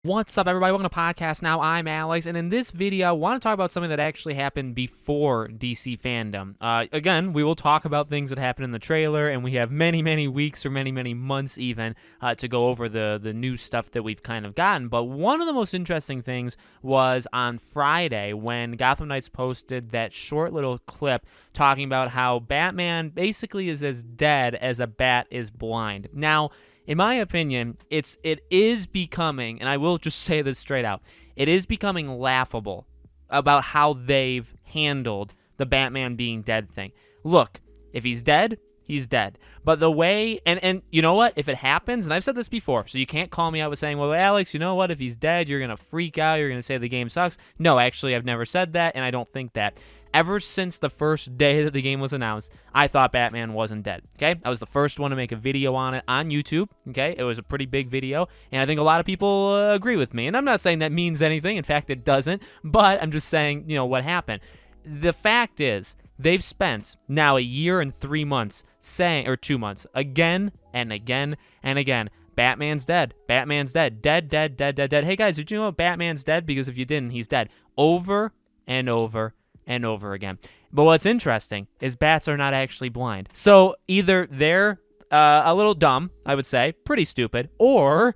What's up, everybody? Welcome to Podcast Now. I'm Alex, and in this video, I want to talk about something that actually happened before DC fandom. Again, we will talk about things that happened in the trailer, and we have many weeks or many months even to go over the new stuff that we've kind of gotten. But one of the most interesting things was on Friday when Gotham Knights posted that short little clip talking about how Batman basically is as dead as a bat is blind. Now, in my opinion, it is becoming, and I will just say this straight out, it is becoming laughable about how they've handled the Batman being dead thing. Look, if he's dead, he's dead. But the way, and you know what? If it happens, and I've said this before, so you can't call me out with saying, well, Alex, you know what? If he's dead, you're going to freak out. You're going to say the game sucks. No, actually, I've never said that, and I don't think that. Ever since the first day that the game was announced, I thought Batman wasn't dead, okay? I was the first one to make a video on it on YouTube, okay? It was a pretty big video, and I think a lot of people agree with me. And I'm not saying that means anything. In fact, it doesn't. But I'm just saying, you know, what happened. The fact is, they've spent now a year and 3 months saying, or 2 months, again and again and again, Batman's dead. Batman's dead. Dead. Hey, guys, did you know Batman's dead? Because if you didn't, he's dead. Over and over and over again. But what's interesting is bats are not actually blind. So either they're a little dumb, I would say, pretty stupid, or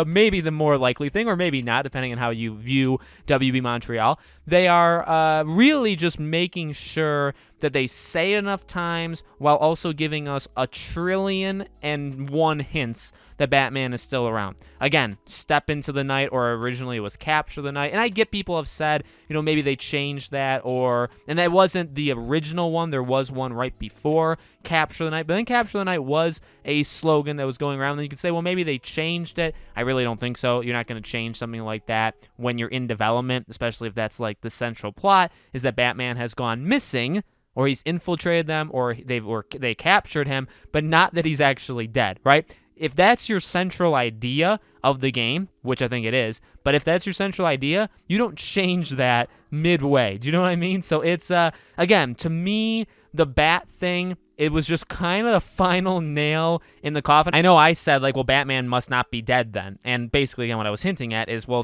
maybe the more likely thing, or maybe not, depending on how you view WB Montreal, they are really just making sure that they say it enough times while also giving us 1,000,000,001 hints that Batman is still around. Again, step into the night, or originally it was capture the night. And I get people have said, you know, maybe they changed that, and that wasn't the original one. There was one right before capture the night, but then capture the night was a slogan that was going around. And you could say, well, maybe they changed it. I really don't think so. You're not going to change something like that when you're in development, especially if that's like the central plot is that Batman has gone missing, or he's infiltrated them, or they captured him, but not that he's actually dead, right? If that's your central idea of the game, which I think it is, but if that's your central idea, you don't change that midway. Do you know what I mean? So it's, again, to me, the bat thing, it was just kind of the final nail in the coffin. I know I said, like, well, Batman must not be dead then. And basically, again, what I was hinting at is, well,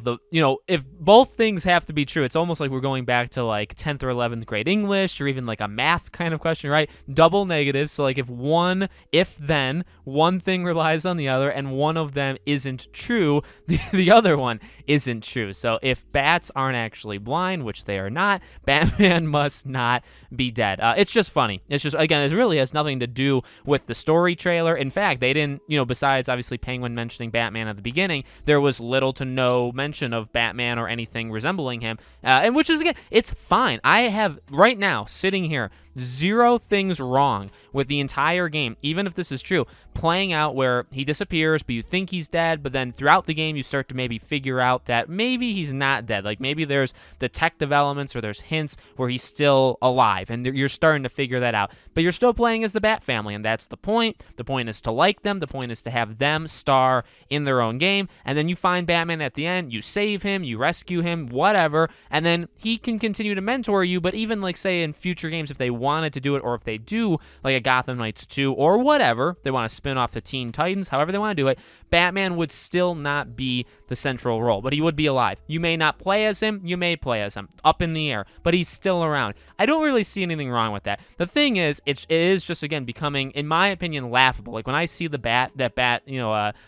if both things have to be true, it's almost like we're going back to, like, 10th or 11th grade English, or even, like, a math kind of question, right? Double negatives. So, like, if then, one thing relies on the other, and one of them isn't true, the other one isn't true. So, if bats aren't actually blind, which they are not, Batman must not be dead. It's just funny. It's just, again, it really has nothing to do with the story trailer. In fact, they didn't, besides obviously Penguin mentioning Batman at the beginning, there was little to no mention of Batman or anything resembling him, and which is, again, it's fine. I have, right now, sitting here, 0 things wrong with the entire game, even if this is true, playing out where he disappears, but you think he's dead, but then throughout the game, you start to maybe figure out that maybe he's not dead. Like, maybe there's detective elements or there's hints where he's still alive, and you're starting to figure that out. But you're still playing as the Bat family, and that's the point. The point is to like them. The point is to have them star in their own game, and then you find Batman at the end, you save him, you rescue him, whatever, and then he can continue to mentor you. But even, like, say in future games, if they wanted to do it, or if they do like a Gotham Knights 2 or whatever, they want to spin off the Teen Titans, however they want to do it, Batman would still not be the central role, but he would be alive. You may not play as him, you may play as him, up in the air, but he's still around. I don't really see anything wrong with that. The thing is, it is just, again, becoming, in my opinion, laughable. Like, when I see that bat,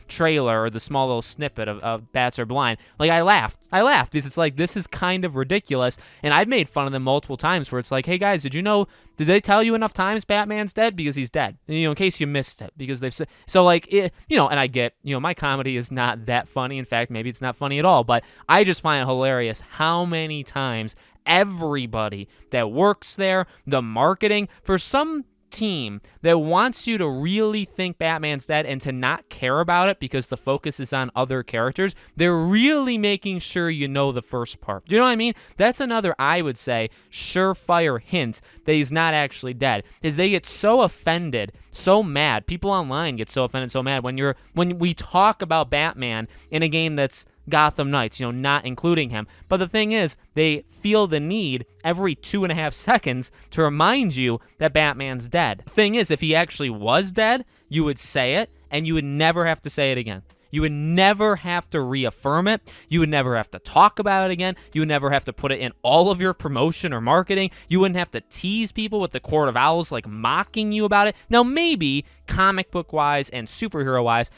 trailer, or the small little snippet of Bats Are Blind, like, I laughed because it's like, this is kind of ridiculous, and I've made fun of them multiple times where it's like, hey guys, did they tell you enough times Batman's dead? Because he's dead. And, in case you missed it, because they've said, so, like, and I get, my comedy is not that funny. In fact, maybe it's not funny at all, but I just find it hilarious how many times everybody that works there, the marketing, for some team that wants you to really think Batman's dead and to not care about it because the focus is on other characters, they're really making sure you know the first part. Do you know what I mean? That's another, I would say, surefire hint that he's not actually dead, is they get so offended, so mad. People online get so offended, so mad when we talk about Batman in a game that's Gotham Knights, not including him. But the thing is, they feel the need every 2.5 seconds to remind you that Batman's dead. The thing is, if he actually was dead, you would say it, and you would never have to say it again. You would never have to reaffirm it. You would never have to talk about it again. You would never have to put it in all of your promotion or marketing. You wouldn't have to tease people with the Court of Owls, like mocking you about it. Now, maybe comic book wise and superhero wise,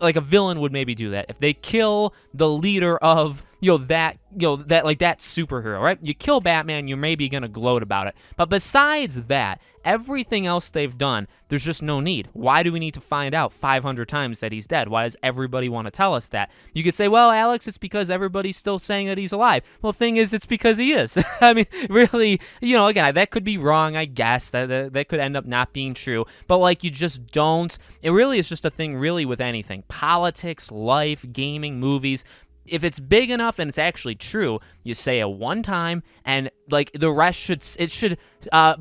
like a villain would maybe do that. If they kill the leader of that superhero, right? You kill Batman, you're maybe gonna gloat about it. But besides that, everything else they've done, there's just no need. Why do we need to find out 500 times that he's dead? Why does everybody want to tell us that? You could say, well, Alex, it's because everybody's still saying that he's alive. Well, the thing is, it's because he is. I mean, really, again, that could be wrong, I guess. That could end up not being true. But, like, you just don't. It really is just a thing, really, with anything. Politics, life, gaming, movies. If it's big enough and it's actually true, you say it one time, and like the rest should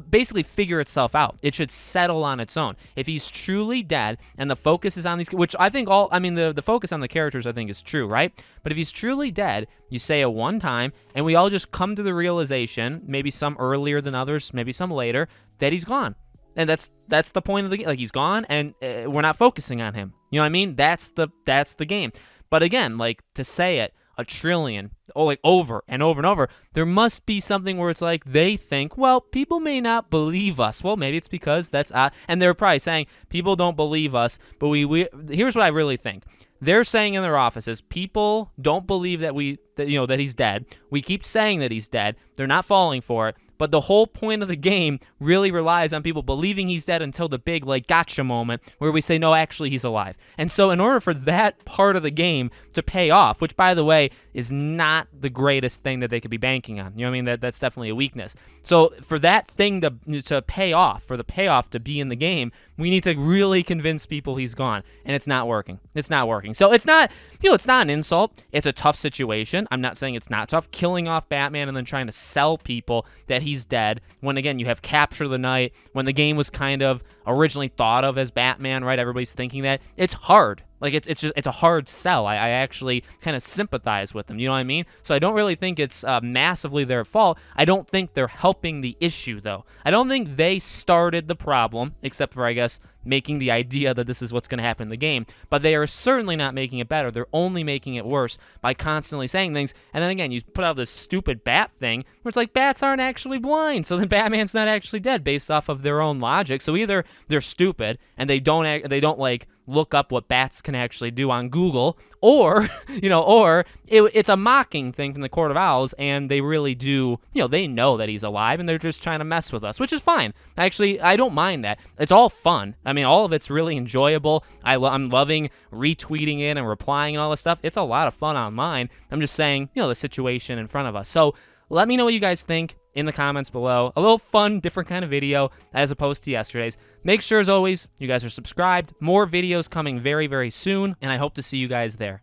basically figure itself out. It should settle on its own. If he's truly dead and the focus is on these, which I think the focus on the characters I think is true, right? But if he's truly dead, you say it one time, and we all just come to the realization, maybe some earlier than others, maybe some later, that he's gone. And that's the point of the game. Like, he's gone, and we're not focusing on him. You know what I mean? That's the game. But again, like, to say it a trillion, or like over and over and over, there must be something where it's like they think, well, people may not believe us. Well, maybe it's because that's and they're probably saying people don't believe us. But we here's what I really think. They're saying in their offices, people don't believe that he's dead. We keep saying that he's dead. They're not falling for it. But the whole point of the game really relies on people believing he's dead until the big, like, gotcha moment where we say, no, actually, he's alive. And so in order for that part of the game to pay off, which, by the way, is not the greatest thing that they could be banking on. You know what I mean? That's definitely a weakness. So for that thing to pay off, for the payoff to be in the game, we need to really convince people he's gone. And it's not working. It's not working. So it's not, it's not an insult. It's a tough situation. I'm not saying it's not tough. Killing off Batman and then trying to sell people that he's dead, when again you have Capture the Night, when the game was kind of originally thought of as Batman, right? Everybody's thinking that. It's hard. Like, it's a hard sell. I actually kind of sympathize with them. You know what I mean? So I don't really think it's massively their fault. I don't think they're helping the issue, though. I don't think they started the problem, except for, I guess, making the idea that this is what's going to happen in the game. But they are certainly not making it better. They're only making it worse by constantly saying things. And then again, you put out this stupid bat thing where it's like bats aren't actually blind. So then Batman's not actually dead based off of their own logic. So either they're stupid and they don't like look up what bats can actually do on Google, or it's a mocking thing from the Court of Owls, and they really do, they know that he's alive, and they're just trying to mess with us, which is fine. Actually, I don't mind that. It's all fun. I mean, all of it's really enjoyable. I'm loving retweeting it and replying and all this stuff. It's a lot of fun online. I'm just saying, the situation in front of us. So let me know what you guys think in the comments below. A little fun, different kind of video as opposed to yesterday's. Make sure, as always, you guys are subscribed. More videos coming very, very soon, and I hope to see you guys there.